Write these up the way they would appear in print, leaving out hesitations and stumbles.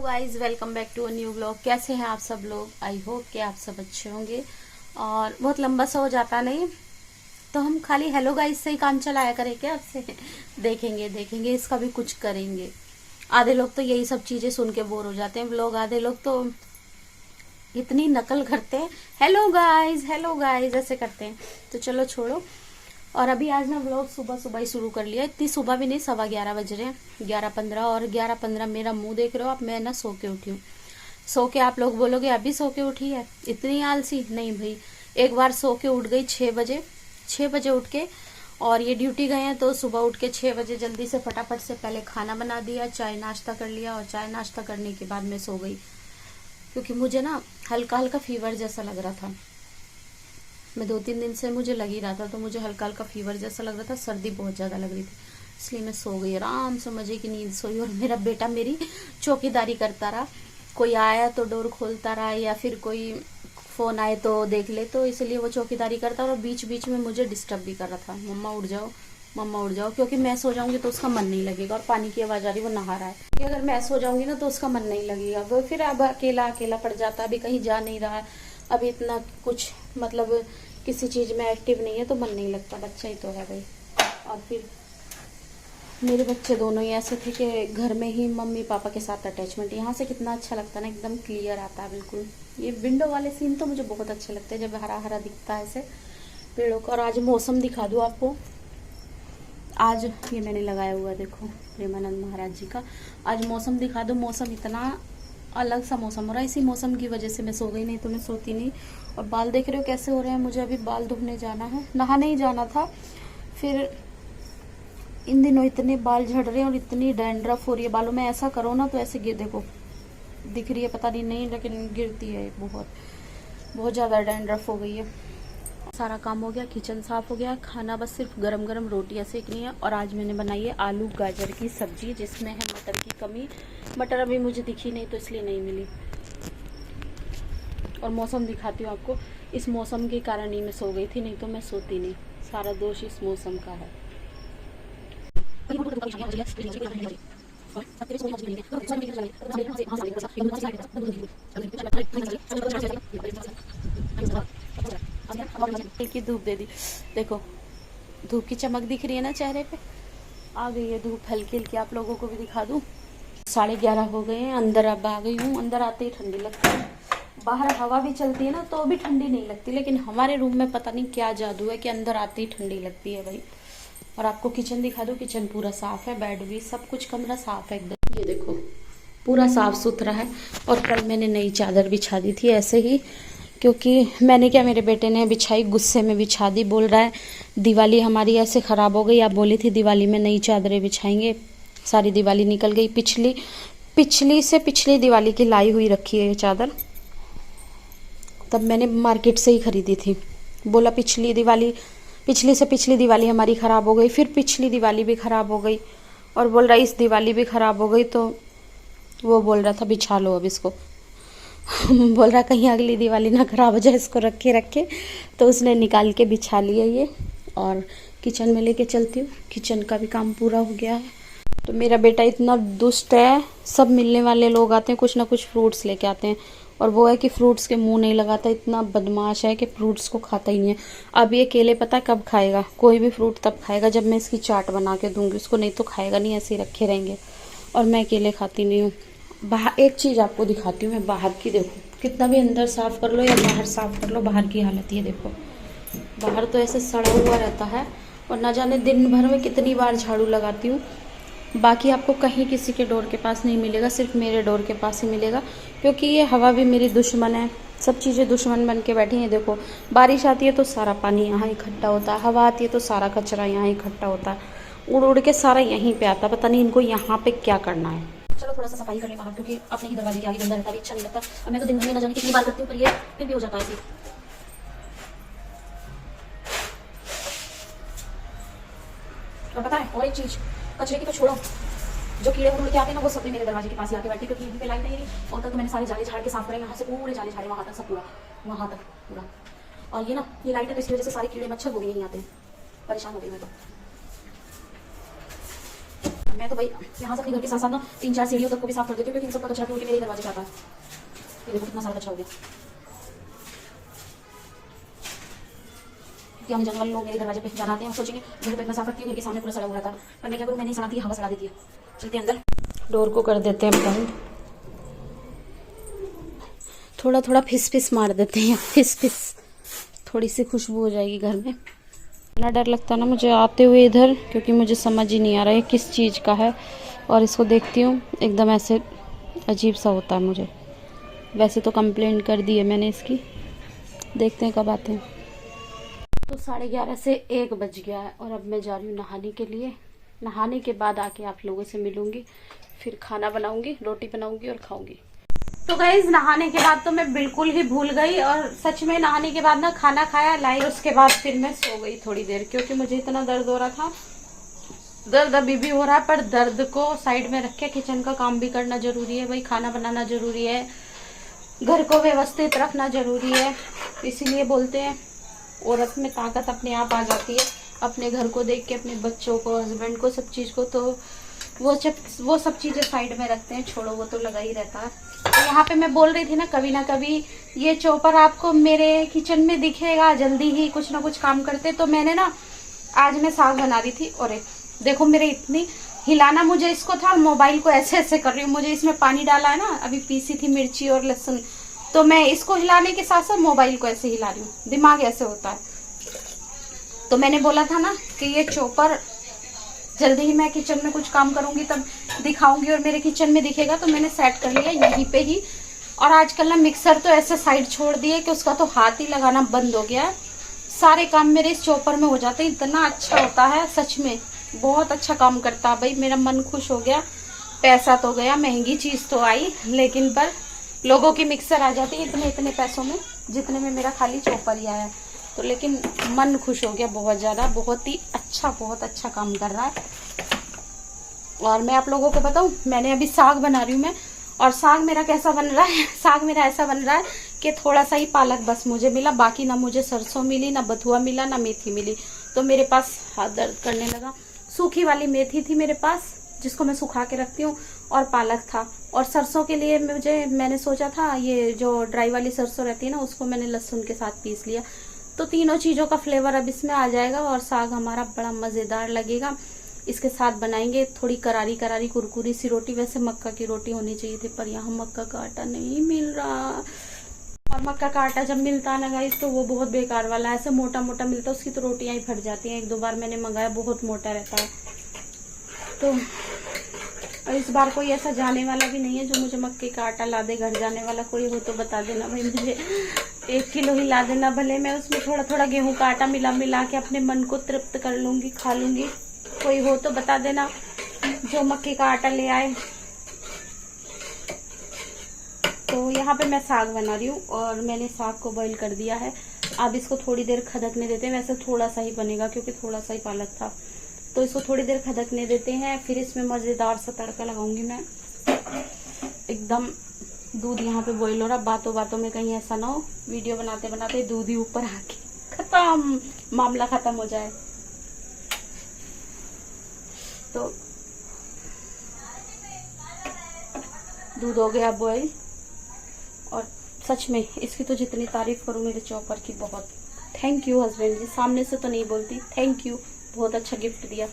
Guys, welcome back to a new blog. कैसे हैं आप सब लोग? आई होप कि आप सब अच्छे होंगे। और बहुत लंबा सा हो जाता नहीं तो हम खाली हेलो गाइस से ही काम चलाया करें क्या आपसे? देखेंगे इसका भी कुछ करेंगे। आधे लोग तो यही सब चीजें सुन के बोर हो जाते हैं ब्लॉग, आधे लोग तो इतनी नकल करते हैं, हेलो गाइस ऐसे करते हैं। तो चलो छोड़ो। और अभी आज ना व्लॉग सुबह सुबह ही शुरू कर लिया। इतनी सुबह भी नहीं, 11:15 बज रहे हैं, 11:15। और 11:15 मेरा मुंह देख रहे हो आप, मैं ना सो के उठी हूँ। सो के आप लोग बोलोगे अभी सो के उठी है, इतनी आलसी? नहीं भाई, एक बार सो के उठ गई 6 बजे। 6 बजे उठ के और ये ड्यूटी गए हैं तो सुबह उठ के 6 बजे जल्दी से फटाफट से पहले खाना बना दिया, चाय नाश्ता कर लिया। और चाय नाश्ता करने के बाद मैं सो गई, क्योंकि मुझे ना हल्का हल्का फीवर जैसा लग रहा था। मैं 2-3 दिन से मुझे लग ही रहा था, तो मुझे हल्का हल्का फीवर जैसा लग रहा था, सर्दी बहुत ज़्यादा लग रही थी, इसलिए मैं सो गई आराम से, मजे की नींद सोई। और मेरा बेटा मेरी चौकीदारी करता रहा, कोई आया तो डोर खोलता रहा, या फिर कोई फ़ोन आए तो देख ले, तो इसलिए वो चौकीदारी करता रहा। और बीच बीच में मुझे डिस्टर्ब भी कर रहा था, मम्मा उठ जाओ, मम्मा उठ जाओ, क्योंकि मैं सो जाऊंगी तो उसका मन नहीं लगेगा। और पानी की आवाज़ आ रही, वो नहा रहा है, कि अगर मैं सो जाऊंगी ना तो उसका मन नहीं लगेगा, वो फिर अब अकेला अकेला पड़ जाता। अभी कहीं जा नहीं रहा, अभी इतना कुछ मतलब किसी चीज़ में एक्टिव नहीं है, तो मन नहीं लगता, बच्चा ही तो है भाई। और फिर मेरे बच्चे दोनों ही ऐसे थे कि घर में ही मम्मी पापा के साथ अटैचमेंट। यहाँ से कितना अच्छा लगता है ना, एकदम क्लियर आता है बिल्कुल। ये विंडो वाले सीन तो मुझे बहुत अच्छे लगते हैं, जब हरा हरा दिखता है ऐसे पेड़ों का। और आज मौसम दिखा दूँ आपको। आज ये मैंने लगाया हुआ, देखो, प्रेमानंद महाराज जी का। आज मौसम दिखा दो, मौसम इतना अलग सा मौसम हो रहा है। इसी मौसम की वजह से मैं सो गई, नहीं तो मैं सोती नहीं। और बाल देख रहे हो कैसे हो रहे हैं, मुझे अभी बाल धोने जाना है, नहाने ही जाना था। फिर इन दिनों इतने बाल झड़ रहे हैं और इतनी डैंड्रफ हो रही है बालों में। ऐसा करो ना तो ऐसे गिर, देखो दिख रही है पता नहीं, लेकिन गिरती है बहुत बहुत ज़्यादा डैंड्रफ हो गई है। सारा काम हो गया, किचन साफ हो गया, खाना बस सिर्फ गरम गरम रोटियां सेकनी है। और आज मैंने बनाई है आलू गाजर की सब्जी, जिसमें है मटर की कमी। मटर अभी मुझे दिखी नहीं तो इसलिए नहीं मिली। और मौसम दिखाती हूँ आपको, इस मौसम के कारण ही मैं सो गई थी, नहीं तो मैं सोती नहीं। सारा दोष इस मौसम का है। की धूप दे दी, देखो धूप की चमक दिख रही है ना चेहरे पे। आ गई है धूप हल्की हल्की, आप लोगों को भी दिखा दूं। 11:30 हो गए हैं, अंदर अब आ गई हूँ। अंदर आते ही ठंडी लगती है, बाहर हवा भी चलती है ना तो भी ठंडी नहीं लगती, लेकिन हमारे रूम में पता नहीं क्या जादू है कि अंदर आते ही ठंडी लगती है भाई। और आपको किचन दिखा दूं, किचन पूरा साफ है, बेड भी सब कुछ, कमरा साफ है एकदम। ये देखो पूरा साफ सुथरा है। और कल मैंने नई चादर बिछा दी थी ऐसे ही, क्योंकि मैंने क्या, मेरे बेटे ने बिछाई, गुस्से में बिछा दी। बोल रहा है दिवाली हमारी ऐसे ख़राब हो गई, आप बोली थी दिवाली में नई चादरें बिछाएंगे। सारी दिवाली निकल गई, पिछली से पिछली दिवाली की लाई हुई रखी है ये चादर, तब मैंने मार्केट से ही खरीदी थी। बोला पिछली से पिछली दिवाली हमारी ख़राब हो गई, फिर पिछली दिवाली भी ख़राब हो गई, और बोल रहा इस दिवाली भी ख़राब हो गई। तो वो बोल रहा था बिछा लो अब इसको। बोल रहा कहीं अगली दिवाली ना खराब हो जाए, इसको रखे। तो उसने निकाल के बिछा लिया ये। और किचन में लेके चलती हूँ, किचन का भी काम पूरा हो गया है। तो मेरा बेटा इतना दुष्ट है, सब मिलने वाले लोग आते हैं कुछ ना कुछ फ्रूट्स लेके आते हैं, और वो है कि फ्रूट्स के मुंह नहीं लगाता, इतना बदमाश है कि फ्रूट्स को खाता ही नहीं है। अब ये केले पता है कब खाएगा, कोई भी फ्रूट तब खाएगा जब मैं इसकी चाट बना के दूंगी उसको, नहीं तो खाएगा नहीं, ऐसे ही रखे रहेंगे। और मैं केले खाती नहीं हूँ। बाहर एक चीज़ आपको दिखाती हूँ मैं, बाहर की देखो, कितना भी अंदर साफ़ कर लो या बाहर साफ़ कर लो, बाहर की हालत ये देखो। बाहर तो ऐसे सड़ा हुआ रहता है, और ना जाने दिन भर में कितनी बार झाड़ू लगाती हूँ। बाकी आपको कहीं किसी के डोर के पास नहीं मिलेगा, सिर्फ मेरे डोर के पास ही मिलेगा, क्योंकि ये हवा भी मेरी दुश्मन है, सब चीज़ें दुश्मन बन के बैठी हैं। देखो बारिश आती है तो सारा पानी यहाँ इकट्ठा होता है, हवा आती है तो सारा कचरा यहाँ इकट्ठा होता है, उड़ उड़ के सारा यहीं पे आता है। पता नहीं इनको यहाँ पे क्या करना है। चलो थोड़ा सा सफाई कर ले बाहर, क्योंकि अपने ही दरवाजे के आगे गंदा रहता है, अच्छा नहीं लगता। अब मैं तो दिन भर में न जाने कितनी बार करती हूँ, पर ये फिर भी हो जाता है ऐसे। और पता है और एक चीज़, कचरे की तो छोड़ो, जो कीड़े उड़ के आते हैं ना वो सब मेरे दरवाजे के पास ही आके बैठे, क्योंकि यहाँ पे लाइट नहीं रही। और तक तो मैंने सारे जाले झाड़ के साफ करे, यहाँ से पूरे जाले झाड़े वहाँ तक, सब पूरा वहाँ तक पूरा। और ये ना ये लाइट है तो इसकी वजह से सारे कीड़े मच्छर वो भी नहीं आते हैं, परेशान हो गई मैं तो। मैं तो भाई यहाँ से अपने घर के साथ साथ ना 3-4 सीढ़ियों तक को भी साफ कर देती हूँ, क्योंकि इन सबका कचरा उठ के मेरे दरवाजे पे आता है। ये देखो कितना सारा कचरा हो गया। कि हम जंगल लोग मेरे दरवाजे पे जाना आते हैं, सोचेंगे घर पे इतना साफ रखती हूँ, घर के सामने पूरा सड़ा हुआ था, पर मैं क्या करूँ, मैंने नहीं सड़ाती, हवा सड़ा देती है। चलते अंदर, डोर को कर देते हैं बंद, थोड़ा थोड़ा फिस फिस मार देते हैं, फिस फिस, थोड़ी सी खुशबू हो जाएगी घर में। इतना डर लगता है ना मुझे आते हुए इधर, क्योंकि मुझे समझ ही नहीं आ रहा है किस चीज़ का है, और इसको देखती हूँ एकदम ऐसे अजीब सा होता है मुझे। वैसे तो कंप्लेंट कर दी है मैंने इसकी, देखते हैं कब आते हैं। तो 11:30 से 1 बज गया है, और अब मैं जा रही हूँ नहाने के लिए। नहाने के बाद आके आप लोगों से मिलूंगी, फिर खाना बनाऊंगी, रोटी बनाऊंगी और खाऊंगी। तो गाइस नहाने के बाद तो मैं बिल्कुल ही भूल गई, और सच में नहाने के बाद ना खाना खाया लाई, उसके बाद फिर मैं सो गई थोड़ी देर, क्योंकि मुझे इतना दर्द हो रहा था। दर्द अभी भी हो रहा है, पर दर्द को साइड में रख के किचन का काम भी करना जरूरी है भाई, खाना बनाना जरूरी है, घर को व्यवस्थित रखना जरूरी है। इसीलिए बोलते हैं औरत में ताकत अपने आप आ जाती है, अपने घर को देख के, अपने बच्चों को, हस्बैंड को, सब चीज को, तो वो सब चीजें साइड में रखते हैं, छोड़ो वो तो लगा ही रहता है। तो यहाँ पे मैं बोल रही थी ना कभी ये चॉपर आपको मेरे किचन में दिखेगा जल्दी ही, कुछ ना कुछ काम करते। तो मैंने ना आज मैं साग बना रही थी, और देखो मेरे इतनी हिलाना मुझे इसको था, मोबाइल को ऐसे ऐसे कर रही हूँ, मुझे इसमें पानी डाला है ना, अभी पीसी थी मिर्ची और लहसुन, तो मैं इसको हिलाने के साथ साथ मोबाइल को ऐसे हिला रही हूँ, दिमाग ऐसे होता है। तो मैंने बोला था ना कि ये चॉपर जल्दी ही मैं किचन में कुछ काम करूंगी तब दिखाऊंगी, और मेरे किचन में दिखेगा, तो मैंने सेट कर लिया यहीं पे ही। और आजकल ना मिक्सर तो ऐसे साइड छोड़ दिए कि उसका तो हाथ ही लगाना बंद हो गया है, सारे काम मेरे इस चॉपर में हो जाते हैं। इतना अच्छा होता है सच में, बहुत अच्छा काम करता है भाई, मेरा मन खुश हो गया। पैसा तो गया, महंगी चीज तो आई, लेकिन पर लोगों की मिक्सर आ जाती है इतने पैसों में, जितने में मेरा खाली चॉपर ही आया है। तो लेकिन मन खुश हो गया बहुत ज्यादा, बहुत अच्छा काम कर रहा है। और मैं आप लोगों को बताऊं, मैंने अभी साग बना रही हूँ मैं, और साग मेरा कैसा बन रहा है, साग मेरा ऐसा बन रहा है कि थोड़ा सा ही पालक बस मुझे मिला, बाकी ना मुझे सरसों मिली, ना बथुआ मिला, ना मेथी मिली। तो मेरे पास हाथ दर्द करने लगा। सूखी वाली मेथी थी मेरे पास, जिसको मैं सुखा के रखती हूँ, और पालक था। और सरसों के लिए मैंने सोचा था, ये जो ड्राई वाली सरसों रहती है ना, उसको मैंने लहसुन के साथ पीस लिया। तो तीनों चीजों का फ्लेवर अब इसमें आ जाएगा, और साग हमारा बड़ा मजेदार लगेगा। इसके साथ बनाएंगे थोड़ी करारी कुरकुरी सी रोटी। वैसे मक्का की रोटी होनी चाहिए थी, पर यहाँ मक्का का आटा नहीं मिल रहा, और मक्का का आटा जब मिलता है ना गाइस, तो वो बहुत बेकार वाला है, ऐसे मोटा मोटा मिलता है, उसकी तो रोटियां ही फट जाती हैं। 1-2 बार मैंने मंगाया, बहुत मोटा रहता है। तो इस बार कोई ऐसा जाने वाला भी नहीं है जो मुझे मक्के का आटा ला दे, घर जाने वाला कोई हो तो बता देना भाई, मुझे 1 किलो ही ला देना, भले मैं उसमें थोड़ा थोड़ा गेहूं का आटा मिला के अपने मन को तृप्त कर लूंगी, खा लूंगी। कोई हो तो बता देना जो मक्के का आटा ले आए। तो यहाँ पे मैं साग बना रही हूँ, और मैंने साग को बॉईल कर दिया है। अब इसको थोड़ी देर खदकने देते हैं, वैसे थोड़ा सा ही बनेगा क्योंकि थोड़ा सा ही पालक था, तो इसको थोड़ी देर खदकने देते हैं। फिर इसमें मजेदार सा तड़का लगाऊंगी मैं एकदम। दूध यहाँ पे बॉईल हो रहा, बातों बातों में कहीं ऐसा ना हो वीडियो बनाते बनाते दूध ही ऊपर आके खत्म, मामला खत्म हो जाए। तो दूध हो गया बॉईल, और सच में इसकी तो जितनी तारीफ करूं मेरे चॉपर की, बहुत थैंक यू हस्बैंड जी। सामने से तो नहीं बोलती, थैंक यू, बहुत अच्छा गिफ्ट दिया।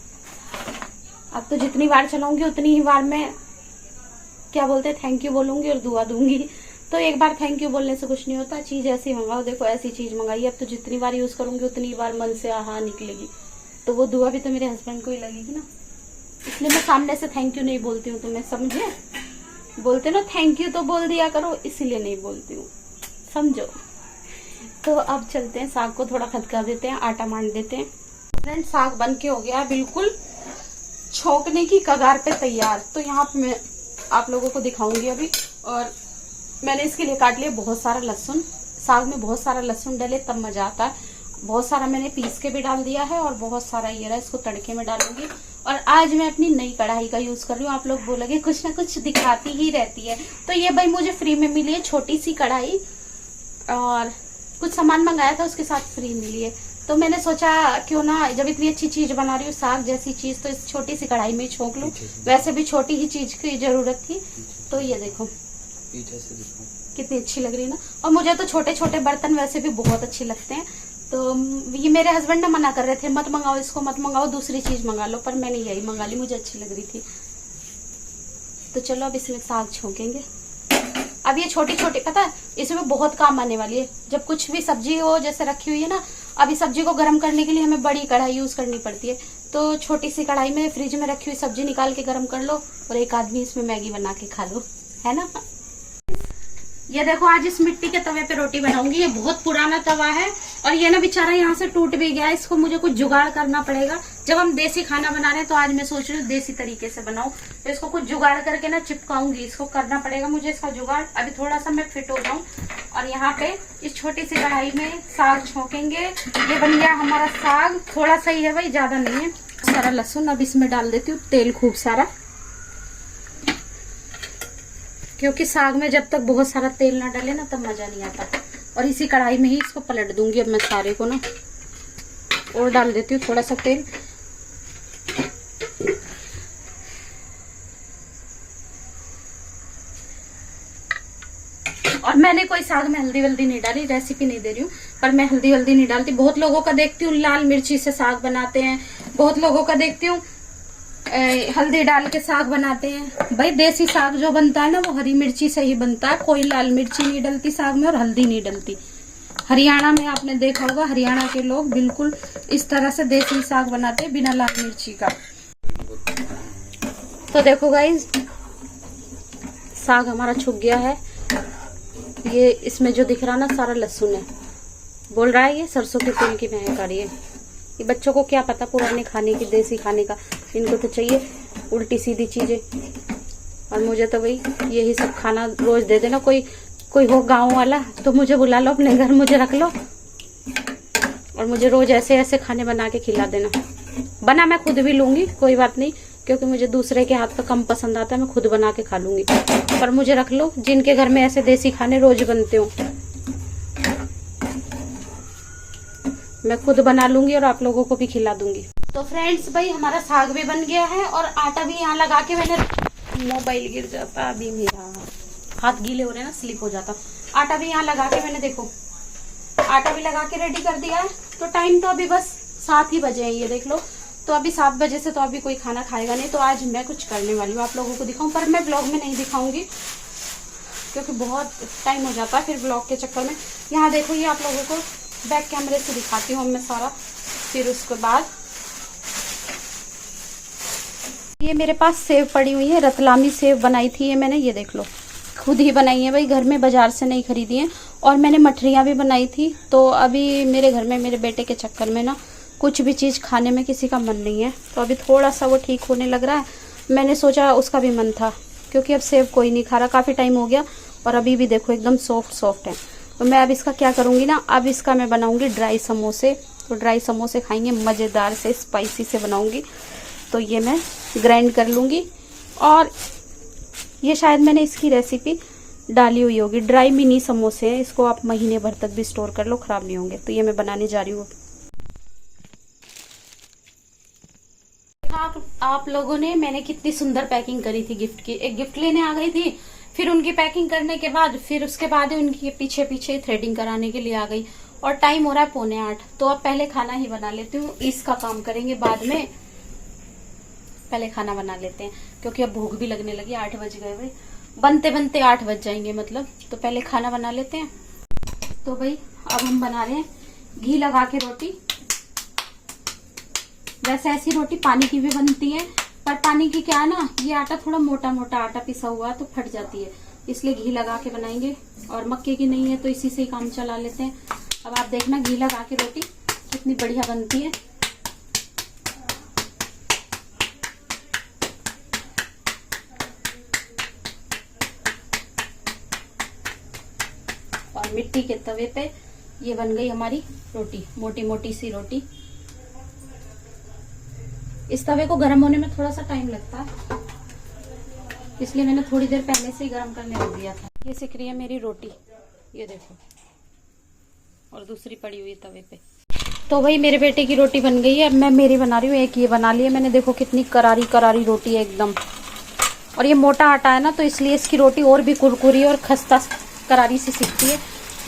अब तो जितनी बार चलाऊंगी उतनी ही बार मैं क्या बोलते थैंक यू बोलूंगी और दुआ दूंगी। तो एक बार थैंक यू बोलने से कुछ नहीं होता, चीज ऐसी मंगाओ, देखो ऐसी चीज मंगाई, अब तो जितनी बार यूज करूंगी उतनी बार मन से आहा निकलेगी, तो वो दुआ भी तो मेरे हस्बैंड को ही लगेगी ना। इसलिए मैं सामने से थैंक यू नहीं बोलती हूँ, तुम्हें समझे? बोलते ना थैंक यू तो बोल दिया करो, इसीलिए नहीं बोलती हूँ, समझो। तो अब चलते हैं, साग को थोड़ा खदका देते हैं, आटा मान देते हैं। फ्रेंड साग बन के हो गया बिल्कुल छोंकने की कगार पे तैयार। तो यहाँ पे मैं आप लोगों को दिखाऊंगी अभी। और मैंने इसके लिए काट लिया बहुत सारा लहसुन, साग में बहुत सारा लहसुन डाले तब मजा आता है। बहुत सारा मैंने पीस के भी डाल दिया है, और बहुत सारा ये रहा, इसको तड़के में डालूंगी। और आज मैं अपनी नई कढ़ाई का यूज कर रही हूँ। आप लोग बोलोगे कुछ ना कुछ दिखाती ही रहती है, तो ये भाई मुझे फ्री में मिली है छोटी सी कढ़ाई, और कुछ सामान मंगाया था उसके साथ फ्री मिली है। तो मैंने सोचा क्यों ना, जब इतनी अच्छी चीज बना रही हूँ साग जैसी चीज, तो इस छोटी सी कढ़ाई में छोंक लूं। वैसे भी छोटी ही चीज की जरूरत थी। तो ये देखो पीछे से दिखाओ कितनी अच्छी लग रही है ना। और मुझे तो छोटे छोटे बर्तन वैसे भी बहुत अच्छे लगते हैं। तो ये मेरे हस्बैंड ने मना कर रहे थे, मत मंगाओ इसको, मत मंगाओ, दूसरी चीज मंगा लो, पर मैंने यही मंगा ली, मुझे अच्छी लग रही थी। तो चलो अब इसमें साग छोंकेंगे। अब ये छोटी छोटी, पता है इसमें बहुत काम आने वाली है। जब कुछ भी सब्जी हो जैसे रखी हुई है ना, अभी सब्जी को गर्म करने के लिए हमें बड़ी कढ़ाई यूज करनी पड़ती है। तो छोटी सी कढ़ाई में फ्रिज में रखी हुई सब्जी निकाल के गर्म कर लो और एक आदमी इसमें मैगी बना के खा लो, है ना। ये देखो आज इस मिट्टी के तवे पे रोटी बनाऊंगी। ये बहुत पुराना तवा है और ये ना बेचारा यहाँ से टूट भी गया है। इसको मुझे कुछ जुगाड़ करना पड़ेगा। जब हम देसी खाना बना रहे हैं तो आज मैं सोच रही हूँ देसी तरीके से बनाऊं। तो इसको कुछ जुगाड़ करके ना चिपकाऊंगी, इसको करना पड़ेगा मुझे इसका जुगाड़। अभी थोड़ा सा मैं फिट हो जाऊं। और यहाँ पे इस छोटी सी कढ़ाई में साग छोंकेंगे। ये बन गया हमारा साग। थोड़ा सा ही है भाई, ज्यादा नहीं है। सारा लहसुन अब इसमें डाल देती हूँ, तेल खूब सारा, क्योंकि साग में जब तक बहुत सारा तेल ना डाले ना तब मजा नहीं आता। और इसी कढ़ाई में ही इसको पलट दूंगी अब मैं सारे को ना। और डाल देती हूँ थोड़ा सा तेल। और मैंने कोई साग में हल्दी वल्दी नहीं डाली, रेसिपी नहीं दे रही हूँ, पर मैं हल्दी वल्दी नहीं डालती। बहुत लोगों का देखती हूँ लाल मिर्ची से साग बनाते हैं, बहुत लोगों का देखती हूँ हल्दी डाल के साग बनाते हैं। भाई देसी साग जो बनता है ना वो हरी मिर्ची से ही बनता है। कोई लाल मिर्ची नहीं डलती साग में और हल्दी नहीं डलती। हरियाणा में आपने देखा होगा, हरियाणा के लोग बिल्कुल इस तरह से देसी साग बनाते हैं बिना लाल मिर्ची का। तो देखो गाइस साग हमारा छुक गया है। ये इसमें जो दिख रहा ना सारा लहसुन है। बोल रहा है ये सरसों के तेल की महक आ रही है। ये बच्चों को क्या पता पुराने खाने की, देसी खाने का। इनको तो चाहिए उल्टी सीधी चीजें। और मुझे तो भाई यही सब खाना रोज दे देना। कोई हो गांव वाला तो मुझे बुला लो अपने घर, मुझे रख लो और मुझे रोज ऐसे ऐसे खाने बना के खिला देना। बना मैं खुद भी लूंगी, कोई बात नहीं, क्योंकि मुझे दूसरे के हाथ का कम पसंद आता है। मैं खुद बना के खा लूंगी, पर मुझे रख लो जिनके घर में ऐसे देसी खाने रोज बनते हो। मैं खुद बना लूंगी और आप लोगों को भी खिला दूंगी। तो फ्रेंड्स भाई हमारा साग भी बन गया है और आटा भी यहाँ लगा के मैंने, मोबाइल गिर जाता अभी मेरा, हाथ गीले हो रहे हैं ना, स्लिप हो जाता। आटा भी यहाँ लगा के मैंने, देखो आटा भी लगा के रेडी कर दिया है। तो टाइम तो अभी बस 7 ही बजे हैं, ये देख लो। तो अभी 7 बजे से तो अभी कोई खाना खाएगा नहीं। तो आज मैं कुछ करने वाली हूँ, आप लोगों को दिखाऊं, पर मैं ब्लॉग में नहीं दिखाऊंगी क्योंकि बहुत टाइम हो जाता है फिर ब्लॉग के चक्कर में। यहाँ देखो ये आप लोगों को बैक कैमरे से दिखाती हूँ मैं सारा। फिर उसके बाद ये मेरे पास सेव पड़ी हुई है, रतलामी सेव बनाई थी ये मैंने, ये देख लो खुद ही बनाई है भाई, घर में बाजार से नहीं खरीदी है। और मैंने मठरियाँ भी बनाई थी। तो अभी मेरे घर में मेरे बेटे के चक्कर में ना कुछ भी चीज़ खाने में किसी का मन नहीं है। तो अभी थोड़ा सा वो ठीक होने लग रहा है। मैंने सोचा उसका भी मन था, क्योंकि अब सेव कोई नहीं खा रहा, काफ़ी टाइम हो गया। और अभी भी देखो एकदम सॉफ्ट सॉफ्ट है। तो मैं अब इसका क्या करूँगी ना, अब इसका मैं बनाऊँगी ड्राई समोसे। तो ड्राई समोसे खाएंगे मज़ेदार से, स्पाइसी से बनाऊँगी। तो ये मैं ग्राइंड कर लूँगी। और ये शायद मैंने इसकी रेसिपी डाली हुई होगी। ड्राई मिनी समोसे हैं, इसको आप महीने भर तक भी स्टोर कर लो, ख़राब नहीं होंगे। तो ये मैं बनाने जा रही हूँ। आप लोगों ने, मैंने कितनी सुंदर पैकिंग करी थी गिफ्ट की। एक गिफ्ट लेने आ गई थी, फिर उनकी पैकिंग करने के बाद फिर उसके बाद उनकी पीछे पीछे थ्रेडिंग कराने के लिए आ गई। और टाइम हो रहा है 7:45। तो अब पहले खाना ही बना लेती हूँ, इसका काम करेंगे बाद में। पहले खाना बना लेते हैं क्योंकि अब भूख भी लगने लगी। 8 बज गए भाई, बनते बनते 8 बज जाएंगे मतलब। तो पहले खाना बना लेते हैं। तो भाई अब हम बना रहे हैं घी लगा के रोटी। वैसे ऐसी रोटी पानी की भी बनती है, पर पानी की क्या है ना, ये आटा थोड़ा मोटा मोटा आटा पिसा हुआ तो फट जाती है, इसलिए घी लगा के बनाएंगे। और मक्के की नहीं है तो इसी से ही काम चला लेते हैं। अब आप देखना घी लगा के रोटी कितनी बढ़िया बनती है। और मिट्टी के तवे पे ये बन गई हमारी रोटी, मोटी मोटी सी रोटी। इस तवे को गर्म होने में थोड़ा सा टाइम लगता है, इसलिए मैंने थोड़ी देर पहले से ही गर्म करने रख दिया था। ये सिक रही है मेरी रोटी, ये देखो, और दूसरी पड़ी हुई तवे पे। तो भाई मेरे बेटे की रोटी बन गई है, अब मैं मेरी बना रही हूँ। एक ये बना ली है मैंने, देखो कितनी करारी करारी रोटी है एकदम। और ये मोटा आटा है ना, तो इसलिए इसकी रोटी और भी कुरकुरी और खस्ता करारी सी सिकती है।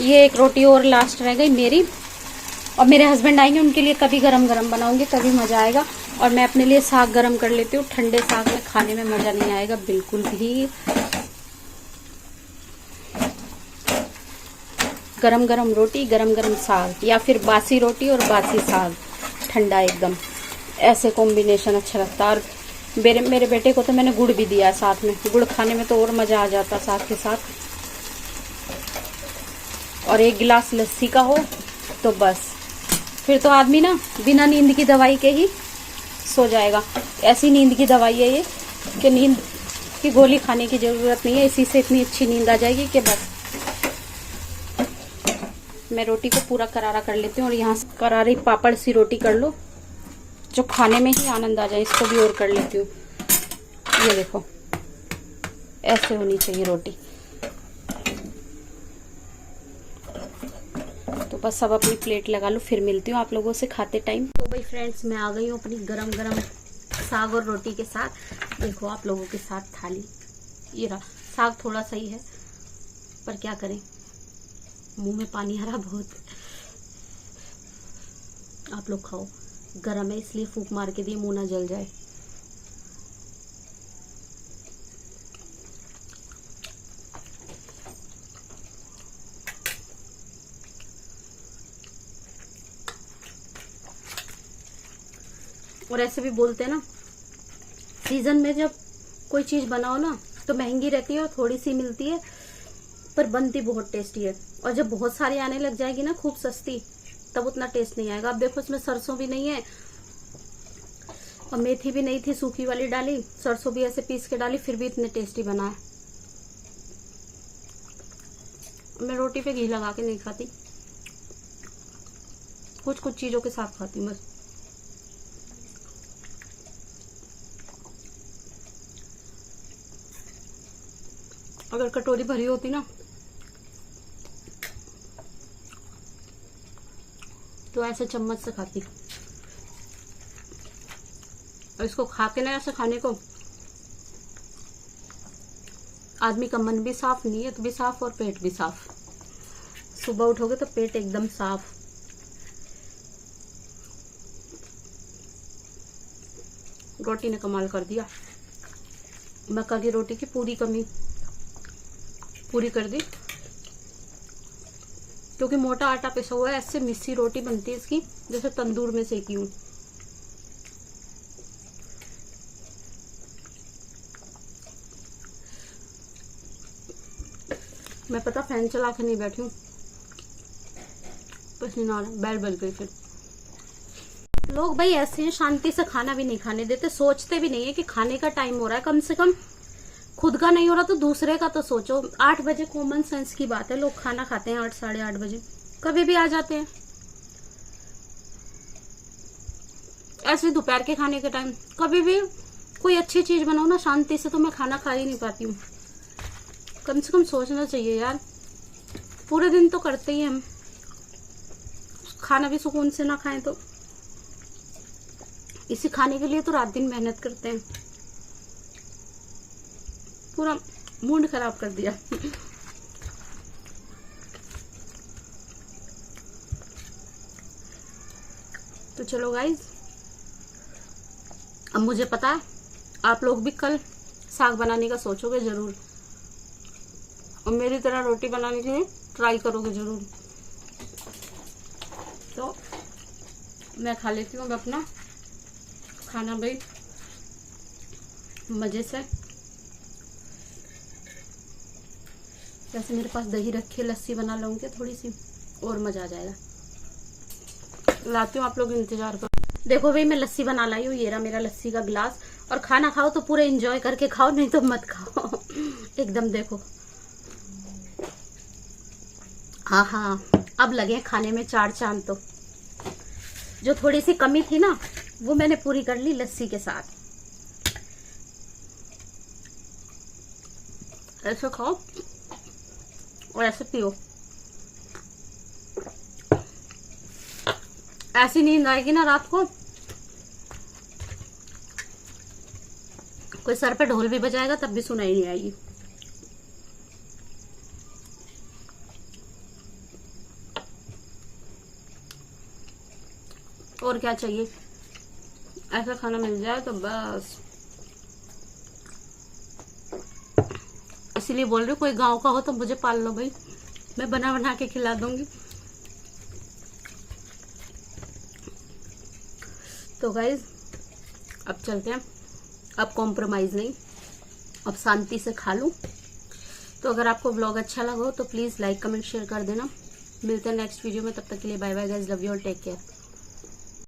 ये एक रोटी और लास्ट रह गई मेरी। और मेरे हस्बैंड आएंगे, उनके लिए कभी गरम गरम बनाऊंगी, तभी मज़ा आएगा। और मैं अपने लिए साग गरम कर लेती हूँ, ठंडे साग में खाने में मज़ा नहीं आएगा बिल्कुल भी। गरम गरम रोटी, गरम गरम साग, या फिर बासी रोटी और बासी साग ठंडा एकदम, ऐसे कॉम्बिनेशन अच्छा लगता है। और मेरे बेटे को तो मैंने गुड़ भी दिया है साथ में, गुड़ खाने में तो और मज़ा आ जाता साग के साथ। और एक गिलास लस्सी का हो तो बस, फिर तो आदमी ना बिना नींद की दवाई के ही सो जाएगा। ऐसी नींद की दवाई है ये कि नींद की गोली खाने की ज़रूरत नहीं है, इसी से इतनी अच्छी नींद आ जाएगी कि बस। मैं रोटी को पूरा करारा कर लेती हूँ, और यहाँ से करारी पापड़ सी रोटी कर लो जो खाने में ही आनंद आ जाए। इसको भी और कर लेती हूँ। ये देखो ऐसे होनी चाहिए रोटी। तो बस अब अपनी प्लेट लगा लो, फिर मिलती हूँ आप लोगों से खाते टाइम। तो भाई फ्रेंड्स, मैं आ गई हूँ अपनी गरम गरम साग और रोटी के साथ। देखो आप लोगों के साथ थाली। ये रहा साग, थोड़ा सही है पर क्या करें, मुंह में पानी आ रहा बहुत। आप लोग खाओ, गरम है इसलिए फूंक मार के दिए, मुंह ना जल जाए। और ऐसे भी बोलते हैं ना, सीजन में जब कोई चीज बनाओ ना तो महंगी रहती है और थोड़ी सी मिलती है, पर बनती बहुत टेस्टी है। और जब बहुत सारी आने लग जाएगी ना खूब सस्ती, तब उतना टेस्ट नहीं आएगा। अब देखो इसमें सरसों भी नहीं है और मेथी भी नहीं थी, सूखी वाली डाली, सरसों भी ऐसे पीस के डाली, फिर भी इतने टेस्टी बना है। मैं रोटी पे घी लगा के नहीं खाती, कुछ कुछ चीजों के साथ खाती हूँ बस। अगर कटोरी भरी होती ना तो ऐसे चम्मच से खाती। और इसको खा के ना, ऐसे खाने को आदमी का मन भी साफ, नीयत भी साफ और पेट भी साफ। सुबह उठोगे तो पेट एकदम साफ। रोटी ने कमाल कर दिया। मक्का की रोटी की पूरी कमी पूरी कर दी, क्योंकि मोटा आटा पिसा हुआ है। ऐसे मिस्सी रोटी बनती है इसकी, जैसे तंदूर में सेकी हूँ। मैं पता फैन चला के नहीं बैठी हूँ, पसीना आ रहा, बैल बल गई। फिर लोग भाई ऐसे हैं, शांति से खाना भी नहीं खाने देते, सोचते भी नहीं है कि खाने का टाइम हो रहा है। कम से कम खुद का नहीं हो रहा तो दूसरे का तो सोचो। 8 बजे कॉमन सेंस की बात है, लोग खाना खाते हैं 8 साढ़े 8 बजे, कभी भी आ जाते हैं। ऐसे दोपहर के खाने के टाइम कभी भी कोई अच्छी चीज बनाओ ना शांति से, तो मैं खाना खा ही नहीं पाती हूँ। कम से कम सोचना चाहिए यार, पूरे दिन तो करते ही हम, खाना भी सुकून से ना खाएं तो। इसी खाने के लिए तो रात दिन मेहनत करते हैं। पूरा मूड खराब कर दिया। तो चलो गाइज, अब मुझे पता है आप लोग भी कल साग बनाने का सोचोगे जरूर, और मेरी तरह रोटी बनाने के लिए ट्राई करोगे जरूर। तो मैं खा लेती हूँ अपना खाना भाई मजे से। वैसे मेरे पास दही रखी है, लस्सी बना लूंगी थोड़ी सी, और मजा आ जाएगा। लाती हूँ, आप लोग इंतजार करो। देखो भाई मैं लस्सी बना लाई हूँ, ये रहा मेरा लस्सी का गिलास। और खाना खाओ तो पूरे एंजॉय करके खाओ, नहीं तो मत खाओ। एकदम देखो, हाँ हाँ, अब लगे खाने में 4 चांद। तो जो थोड़ी सी कमी थी ना वो मैंने पूरी कर ली लस्सी के साथ। ऐसे खाओ और ऐसे पियो, ऐसी नींद आएगी ना रात को, कोई सर पे ढोल भी बजाएगा तब भी सुनाई नहीं आएगी। और क्या चाहिए, ऐसा खाना मिल जाए तो बस। इसीलिए बोल रही हूँ, कोई गांव का हो तो मुझे पाल लो भाई, मैं बना बना के खिला दूंगी। तो गाइज अब चलते हैं, अब कॉम्प्रोमाइज नहीं, अब शांति से खा लूं। तो अगर आपको ब्लॉग अच्छा लगा हो तो प्लीज लाइक कमेंट शेयर कर देना। मिलते हैं नेक्स्ट वीडियो में, तब तक के लिए bye bye guys, love you all, take care.